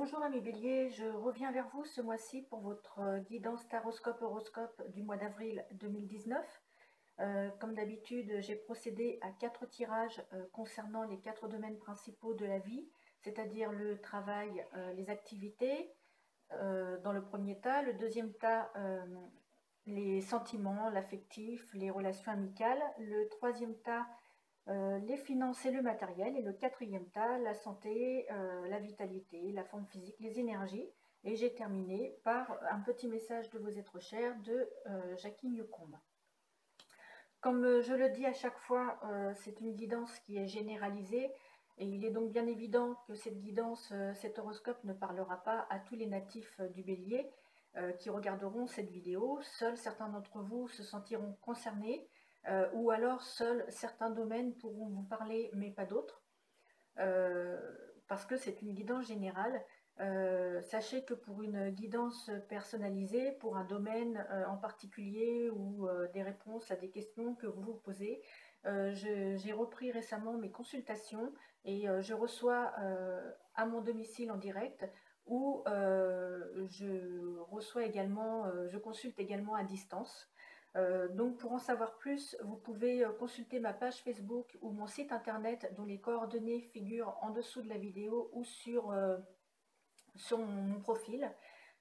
Bonjour amis Bélier, je reviens vers vous ce mois-ci pour votre guidance taroscope horoscope du mois d'avril 2019. Comme d'habitude, j'ai procédé à 4 tirages concernant les 4 domaines principaux de la vie, c'est-à-dire le travail, les activités, dans le premier tas. Le deuxième tas, les sentiments, l'affectif, les relations amicales. Le troisième tas, les finances et le matériel. Et le quatrième tas, la santé, la vitalité, la forme physique, les énergies. Et j'ai terminé par un petit message de vos êtres chers de Jackie Newcomb. Comme je le dis à chaque fois, c'est une guidance qui est généralisée et il est donc bien évident que cette guidance, cet horoscope ne parlera pas à tous les natifs du Bélier qui regarderont cette vidéo. Seuls certains d'entre vous se sentiront concernés ou alors seuls certains domaines pourront vous parler mais pas d'autres parce que c'est une guidance générale. Sachez que pour une guidance personnalisée, pour un domaine en particulier ou des réponses à des questions que vous vous posez, j'ai repris récemment mes consultations et je reçois à mon domicile en direct ou je consulte également à distance. Donc pour en savoir plus, vous pouvez consulter ma page Facebook ou mon site internet dont les coordonnées figurent en dessous de la vidéo ou sur mon profil.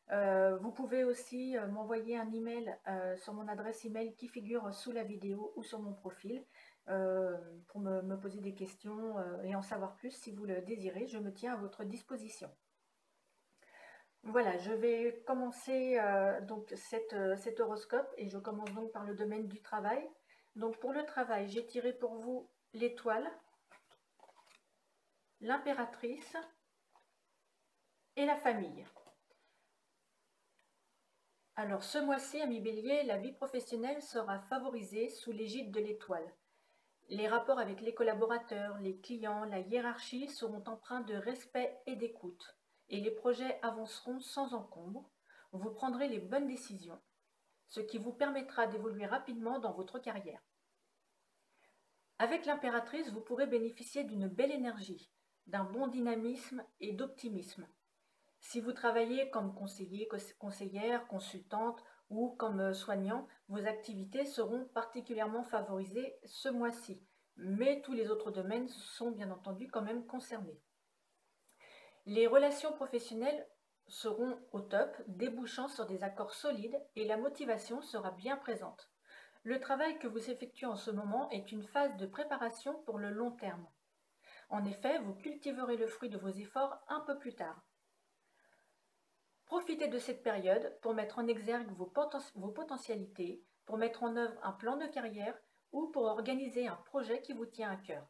Vous pouvez aussi m'envoyer un email sur mon adresse email qui figure sous la vidéo ou sur mon profil pour me poser des questions et en savoir plus si vous le désirez. Je me tiens à votre disposition. Voilà, je vais commencer donc cet horoscope et je commence donc par le domaine du travail. Donc pour le travail, j'ai tiré pour vous l'étoile, l'impératrice et la famille. Alors ce mois-ci, amis Bélier, la vie professionnelle sera favorisée sous l'égide de l'étoile. Les rapports avec les collaborateurs, les clients, la hiérarchie seront empreints de respect et d'écoute. Et les projets avanceront sans encombre. Vous prendrez les bonnes décisions, ce qui vous permettra d'évoluer rapidement dans votre carrière. Avec l'impératrice, vous pourrez bénéficier d'une belle énergie, d'un bon dynamisme et d'optimisme. Si vous travaillez comme conseiller, conseillère, consultante ou comme soignant, vos activités seront particulièrement favorisées ce mois-ci. Mais tous les autres domaines sont bien entendu quand même concernés. Les relations professionnelles seront au top, débouchant sur des accords solides et la motivation sera bien présente. Le travail que vous effectuez en ce moment est une phase de préparation pour le long terme. En effet, vous cultiverez le fruit de vos efforts un peu plus tard. Profitez de cette période pour mettre en exergue vos potentialités, pour mettre en œuvre un plan de carrière ou pour organiser un projet qui vous tient à cœur.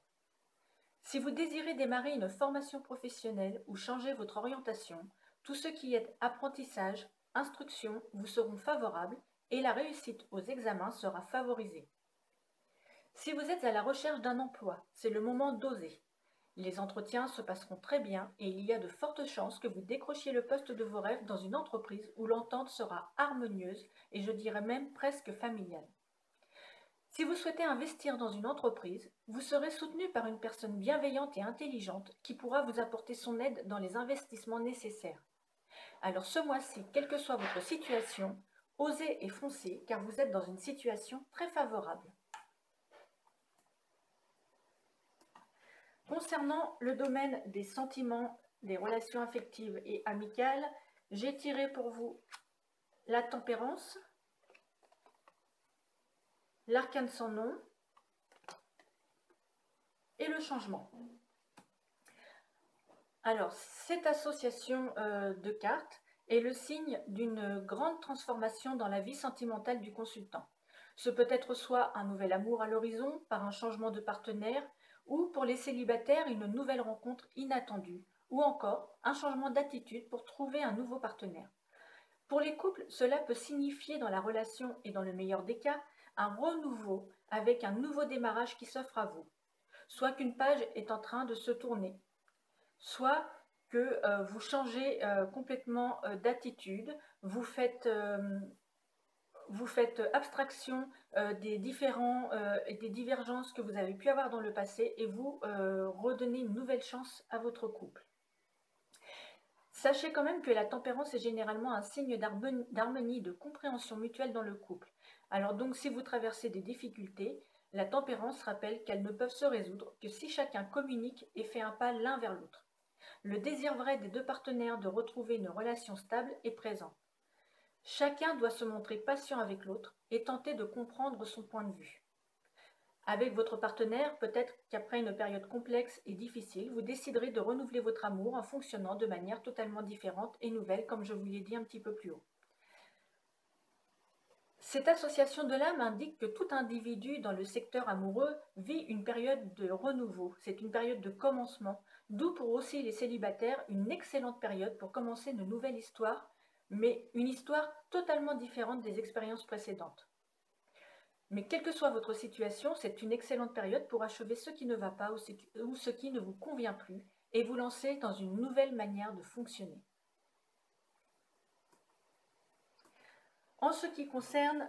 Si vous désirez démarrer une formation professionnelle ou changer votre orientation, tout ce qui est apprentissage, instruction vous seront favorables et la réussite aux examens sera favorisée. Si vous êtes à la recherche d'un emploi, c'est le moment d'oser. Les entretiens se passeront très bien et il y a de fortes chances que vous décrochiez le poste de vos rêves dans une entreprise où l'entente sera harmonieuse et je dirais même presque familiale. Si vous souhaitez investir dans une entreprise, vous serez soutenu par une personne bienveillante et intelligente qui pourra vous apporter son aide dans les investissements nécessaires. Alors ce mois-ci, quelle que soit votre situation, osez et foncez car vous êtes dans une situation très favorable. Concernant le domaine des sentiments, des relations affectives et amicales, j'ai tiré pour vous la tempérance, l'arcane sans nom et le changement. Alors, cette association de cartes est le signe d'une grande transformation dans la vie sentimentale du consultant. Ce peut être soit un nouvel amour à l'horizon par un changement de partenaire, ou pour les célibataires une nouvelle rencontre inattendue, ou encore un changement d'attitude pour trouver un nouveau partenaire. Pour les couples, cela peut signifier dans la relation et dans le meilleur des cas, un renouveau avec un nouveau démarrage qui s'offre à vous. Soit qu'une page est en train de se tourner, soit que vous changez complètement d'attitude, vous faites abstraction des différents et des divergences que vous avez pu avoir dans le passé et vous redonnez une nouvelle chance à votre couple. Sachez quand même que la tempérance est généralement un signe d'harmonie, de compréhension mutuelle dans le couple. Alors donc, si vous traversez des difficultés, la tempérance rappelle qu'elles ne peuvent se résoudre que si chacun communique et fait un pas l'un vers l'autre. Le désir vrai des deux partenaires de retrouver une relation stable est présent. Chacun doit se montrer patient avec l'autre et tenter de comprendre son point de vue. Avec votre partenaire, peut-être qu'après une période complexe et difficile, vous déciderez de renouveler votre amour en fonctionnant de manière totalement différente et nouvelle, comme je vous l'ai dit un petit peu plus haut. Cette association de l'âme indique que tout individu dans le secteur amoureux vit une période de renouveau, c'est une période de commencement, d'où pour aussi les célibataires une excellente période pour commencer une nouvelle histoire, mais une histoire totalement différente des expériences précédentes. Mais quelle que soit votre situation, c'est une excellente période pour achever ce qui ne va pas ou ce qui ne vous convient plus et vous lancer dans une nouvelle manière de fonctionner. En ce qui concerne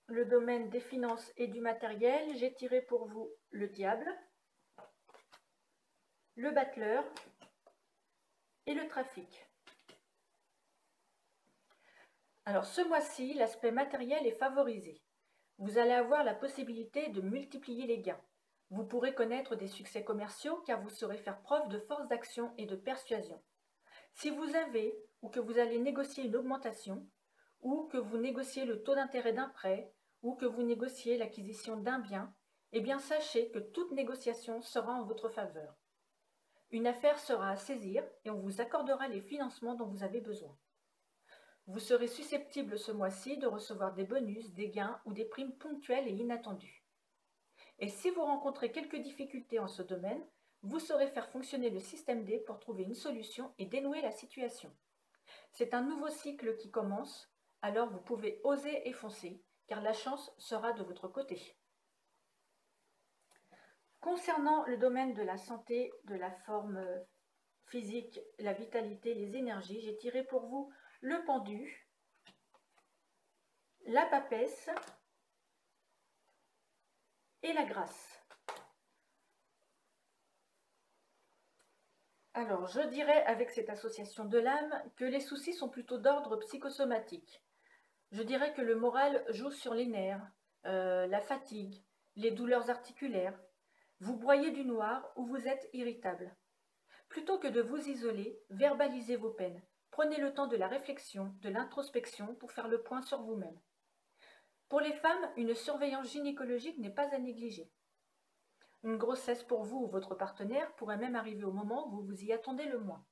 le domaine des finances et du matériel, j'ai tiré pour vous le diable, le battleur et le trafic. Alors ce mois-ci, l'aspect matériel est favorisé. Vous allez avoir la possibilité de multiplier les gains. Vous pourrez connaître des succès commerciaux car vous saurez faire preuve de force d'action et de persuasion. Si vous avez ou que vous allez négocier une augmentation, ou que vous négociez le taux d'intérêt d'un prêt, ou que vous négociez l'acquisition d'un bien, eh bien sachez que toute négociation sera en votre faveur. Une affaire sera à saisir et on vous accordera les financements dont vous avez besoin. Vous serez susceptible ce mois-ci de recevoir des bonus, des gains ou des primes ponctuelles et inattendues. Et si vous rencontrez quelques difficultés en ce domaine, vous saurez faire fonctionner le système D pour trouver une solution et dénouer la situation. C'est un nouveau cycle qui commence, alors vous pouvez oser et foncer, car la chance sera de votre côté. Concernant le domaine de la santé, de la forme physique, la vitalité, les énergies, j'ai tiré pour vous le pendu, la papesse et la grâce. Alors, je dirais avec cette association de l'âme que les soucis sont plutôt d'ordre psychosomatique. Je dirais que le moral joue sur les nerfs, la fatigue, les douleurs articulaires. Vous broyez du noir ou vous êtes irritable. Plutôt que de vous isoler, verbalisez vos peines. Prenez le temps de la réflexion, de l'introspection pour faire le point sur vous-même. Pour les femmes, une surveillance gynécologique n'est pas à négliger. Une grossesse pour vous ou votre partenaire pourrait même arriver au moment où vous vous y attendez le moins.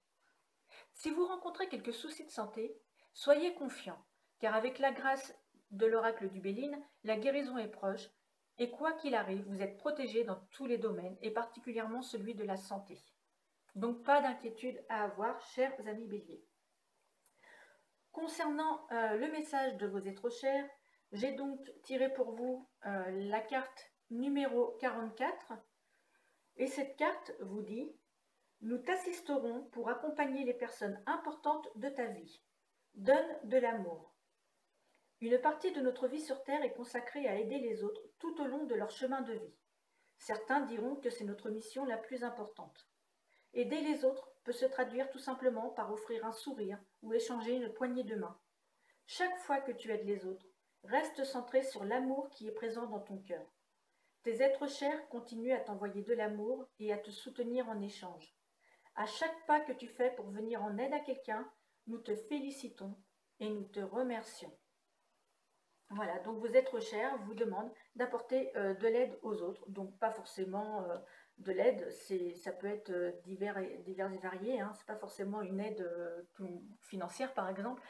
Si vous rencontrez quelques soucis de santé, soyez confiant, car avec la grâce de l'oracle du Béline, la guérison est proche, et quoi qu'il arrive, vous êtes protégé dans tous les domaines, et particulièrement celui de la santé. Donc pas d'inquiétude à avoir, chers amis béliers. Concernant le message de vos êtres chers, j'ai donc tiré pour vous la carte numéro 44, et cette carte vous dit « Nous t'assisterons pour accompagner les personnes importantes de ta vie. Donne de l'amour. » Une partie de notre vie sur Terre est consacrée à aider les autres tout au long de leur chemin de vie. Certains diront que c'est notre mission la plus importante. Aider les autres peut se traduire tout simplement par offrir un sourire ou échanger une poignée de main. Chaque fois que tu aides les autres, reste centré sur l'amour qui est présent dans ton cœur. Tes êtres chers continuent à t'envoyer de l'amour et à te soutenir en échange. À chaque pas que tu fais pour venir en aide à quelqu'un, nous te félicitons et nous te remercions. Voilà, donc vos êtres chers vous demandent d'apporter de l'aide aux autres. Donc pas forcément de l'aide, ça peut être divers et varié. Hein. Ce n'est pas forcément une aide financière par exemple.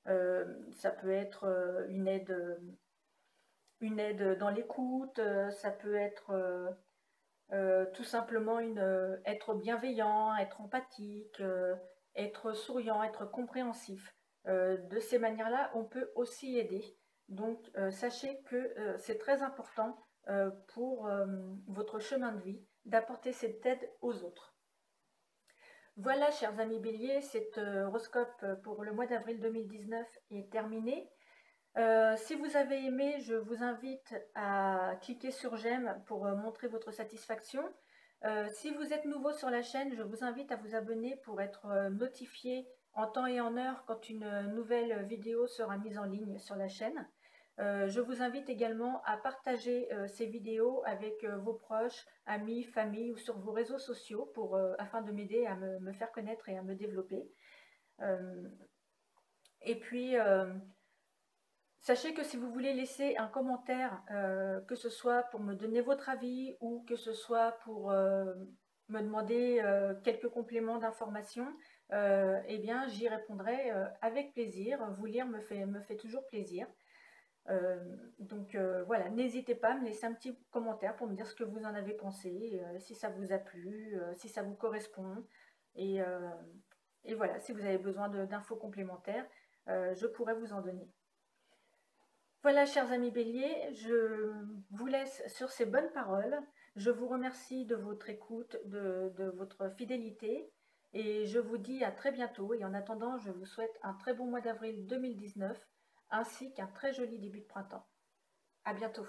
Ça peut être une aide dans l'écoute, ça peut être tout simplement être bienveillant, être empathique, être souriant, être compréhensif. De ces manières-là, on peut aussi aider. Donc, sachez que c'est très important pour votre chemin de vie d'apporter cette aide aux autres. Voilà, chers amis béliers, cet horoscope pour le mois d'avril 2019 est terminé. Si vous avez aimé, je vous invite à cliquer sur j'aime pour montrer votre satisfaction. Si vous êtes nouveau sur la chaîne, je vous invite à vous abonner pour être notifié en temps et en heure quand une nouvelle vidéo sera mise en ligne sur la chaîne. Je vous invite également à partager ces vidéos avec vos proches, amis, famille ou sur vos réseaux sociaux afin de m'aider à me faire connaître et à me développer. Euh, et puis, sachez que si vous voulez laisser un commentaire, que ce soit pour me donner votre avis ou que ce soit pour me demander quelques compléments d'information, eh bien j'y répondrai avec plaisir. Vous lire me fait toujours plaisir. Donc voilà, n'hésitez pas à me laisser un petit commentaire pour me dire ce que vous en avez pensé, si ça vous a plu, si ça vous correspond. Et, euh, et voilà, si vous avez besoin d'infos complémentaires, je pourrais vous en donner. Voilà, chers amis béliers, je vous laisse sur ces bonnes paroles. Je vous remercie de votre écoute, de votre fidélité et je vous dis à très bientôt. Et en attendant, je vous souhaite un très bon mois d'avril 2019 ainsi qu'un très joli début de printemps. À bientôt.